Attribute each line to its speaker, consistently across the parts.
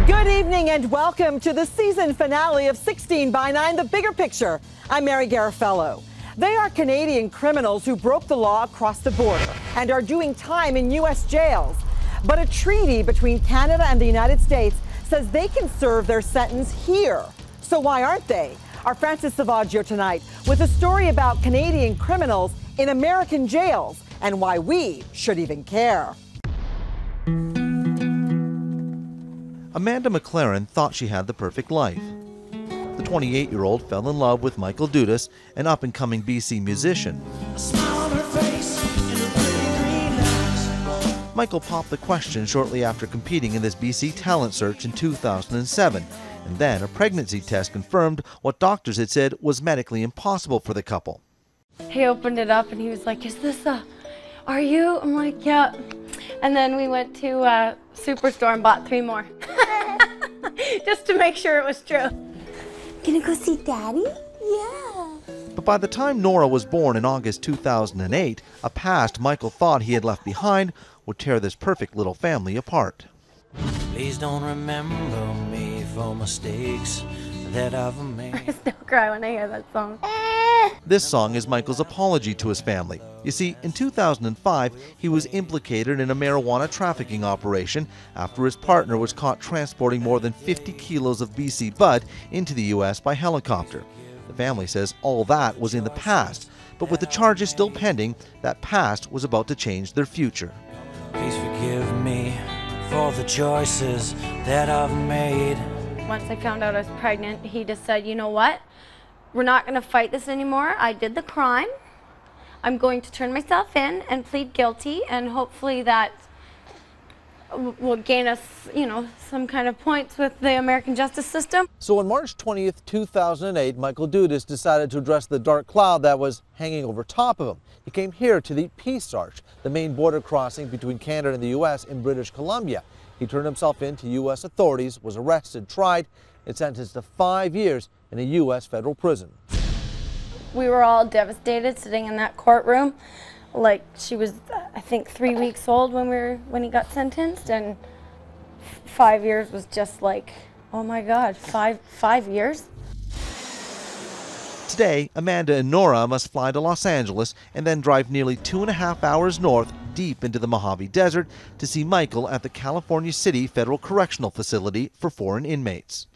Speaker 1: Good evening and welcome to the season finale of 16 by 9, The Bigger Picture. I'm Mary Garafello. They are Canadian criminals who broke the law across the border and are doing time in U.S. jails. But a treaty between Canada and the United States says they can serve their sentence here. So why aren't they? Our Francis Silvaggio tonight with a story about Canadian criminals in American jails and why we should even care.
Speaker 2: Amanda McLaren thought she had the perfect life. The 28-year-old fell in love with Michael Dudas, an up-and-coming BC musician. Michael popped the question shortly after competing in this BC talent search in 2007, and then a pregnancy test confirmed what doctors had said was medically impossible for the couple.
Speaker 3: He opened it up and he was like, "Is this are you?" I'm like, "Yeah." And then we went to Superstore and bought 3 more. Just to make sure it was true.
Speaker 4: Gonna go see Daddy? Yeah.
Speaker 2: But by the time Nora was born in August 2008, a past Michael thought he had left behind would tear this perfect little family apart.
Speaker 5: Please don't remember me for mistakes that I've made.
Speaker 3: I still cry when I hear that song.
Speaker 2: This song is Michael's apology to his family. You see, in 2005, he was implicated in a marijuana trafficking operation after his partner was caught transporting more than 50 kilos of BC bud into the U.S. by helicopter. The family says all that was in the past, but with the charges still pending, that past was about to change their future.
Speaker 5: Please forgive me for the choices that I've made.
Speaker 3: Once I found out I was pregnant, he just said, "You know what? We're not going to fight this anymore. I did the crime. I'm going to turn myself in and plead guilty, and hopefully that will gain us, some kind of points with the American justice system."
Speaker 2: So on March 20th, 2008, Michael Dudas decided to address the dark cloud that was hanging over top of him. He came here to the Peace Arch, the main border crossing between Canada and the U.S. in British Columbia. He turned himself in to U.S. authorities, was arrested, tried, and sentenced to 5 years in a U.S. federal prison.
Speaker 3: We were all devastated sitting in that courtroom. Like, she was, I think, 3 weeks old when he got sentenced, and 5 years was just like, oh my God, five years?
Speaker 2: Today, Amanda and Nora must fly to Los Angeles and then drive nearly 2.5 hours north deep into the Mojave Desert to see Michael at the California City Federal Correctional Facility for foreign inmates.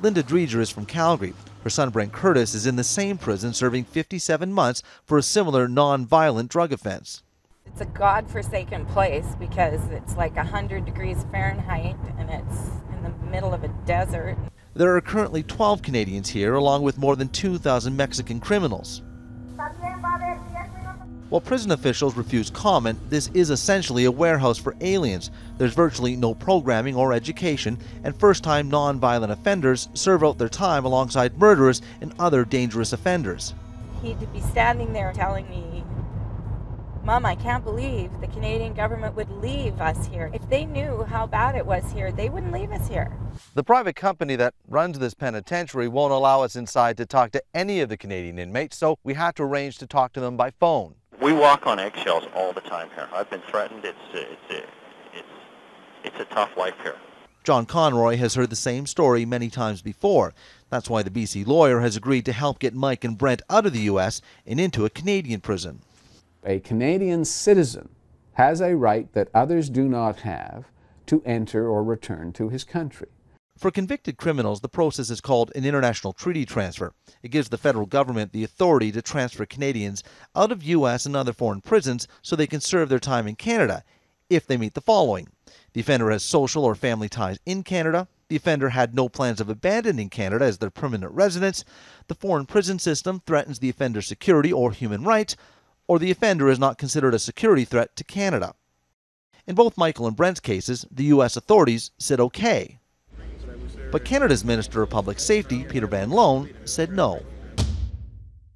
Speaker 2: Linda Dreger is from Calgary. Her son Brent Curtis is in the same prison serving 57 months for a similar non-violent drug offense.
Speaker 6: It's a God-forsaken place because it's like 100 degrees Fahrenheit and it's in the middle of a desert.
Speaker 2: There are currently 12 Canadians here, along with more than 2,000 Mexican criminals. While prison officials refuse comment, this is essentially a warehouse for aliens. There's virtually no programming or education, and first-time non-violent offenders serve out their time alongside murderers and other dangerous offenders.
Speaker 6: He'd be standing there telling me, "Mom, I can't believe the Canadian government would leave us here. If they knew how bad it was here, they wouldn't leave us here."
Speaker 2: The private company that runs this penitentiary won't allow us inside to talk to any of the Canadian inmates, so we had to arrange to talk to them by phone.
Speaker 7: We walk on eggshells all the time here. I've been threatened. It's a tough life here.
Speaker 2: John Conroy has heard the same story many times before. That's why the BC lawyer has agreed to help get Mike and Brent out of the U.S. and into a Canadian prison.
Speaker 8: A Canadian citizen has a right that others do not have to enter or return to his country.
Speaker 2: For convicted criminals, the process is called an international treaty transfer. It gives the federal government the authority to transfer Canadians out of U.S. and other foreign prisons so they can serve their time in Canada, if they meet the following. The offender has social or family ties in Canada. The offender had no plans of abandoning Canada as their permanent residence. The foreign prison system threatens the offender's security or human rights, or the offender is not considered a security threat to Canada. In both Michael and Brent's cases, the U.S. authorities said okay. But Canada's Minister of Public Safety, Peter Van Loan, said no.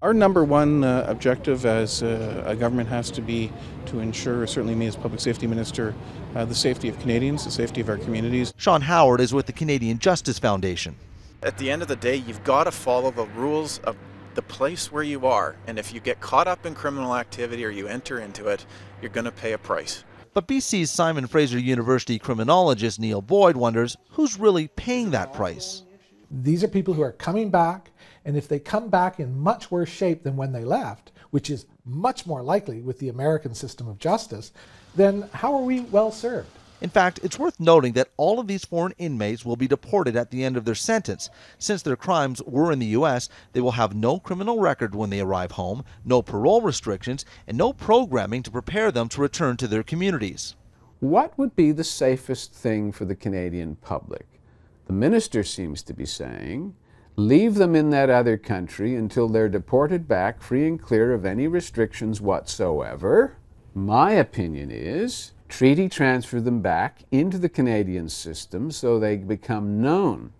Speaker 9: Our number one objective as a government has to be to ensure, certainly me as Public Safety Minister, the safety of Canadians, the safety of our communities.
Speaker 2: Sean Howard is with the Canadian Justice Foundation.
Speaker 10: At the end of the day, you've got to follow the rules of the place where you are, and if you get caught up in criminal activity or you enter into it, you're going to pay a price.
Speaker 2: But BC's Simon Fraser University criminologist Neil Boyd wonders who's really paying that price.
Speaker 11: These are people who are coming back, and if they come back in much worse shape than when they left, which is much more likely with the American system of justice, then how are we well served?
Speaker 2: In fact, it's worth noting that all of these foreign inmates will be deported at the end of their sentence. Since their crimes were in the U.S., they will have no criminal record when they arrive home, no parole restrictions, and no programming to prepare them to return to their communities.
Speaker 8: What would be the safest thing for the Canadian public? The minister seems to be saying, leave them in that other country until they're deported back free and clear of any restrictions whatsoever. My opinion is, treaty transfer them back into the Canadian system so they become known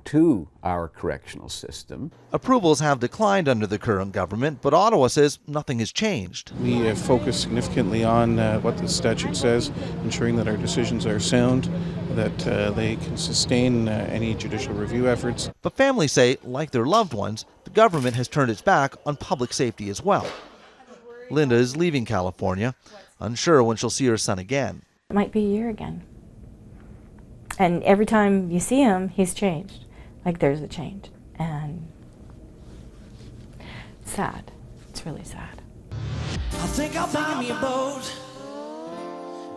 Speaker 8: to our correctional system.
Speaker 2: Approvals have declined under the current government, but Ottawa says nothing has changed.
Speaker 9: We have focused significantly on what the statute says, ensuring that our decisions are sound, that they can sustain any judicial review efforts.
Speaker 2: But families say, like their loved ones, the government has turned its back on public safety as well. Linda is leaving California, unsure when she'll see her son again.
Speaker 12: It might be a year again. And every time you see him, he's changed. Like there's a change. And it's sad. It's really sad.
Speaker 5: I think I'll buy me a boat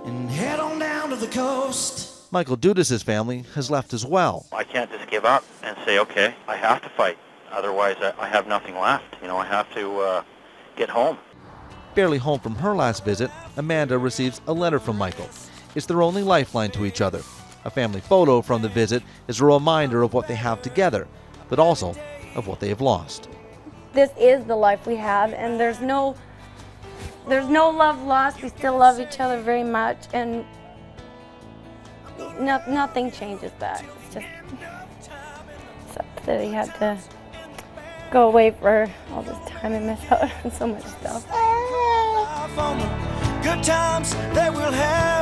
Speaker 5: and head on down to the coast.
Speaker 2: Michael Dudas's family has left as well.
Speaker 7: I can't just give up and say, okay, I have to fight. Otherwise, I have nothing left. You know, I have to get home.
Speaker 2: Barely home from her last visit, Amanda receives a letter from Michael. It's their only lifeline to each other. A family photo from the visit is a reminder of what they have together, but also of what they have lost.
Speaker 3: This is the life we have, and there's no love lost. We still love each other very much, and nothing changes that. It's just sucks that he had to go away for all this time and miss out on so much stuff.
Speaker 5: Good times that we'll have.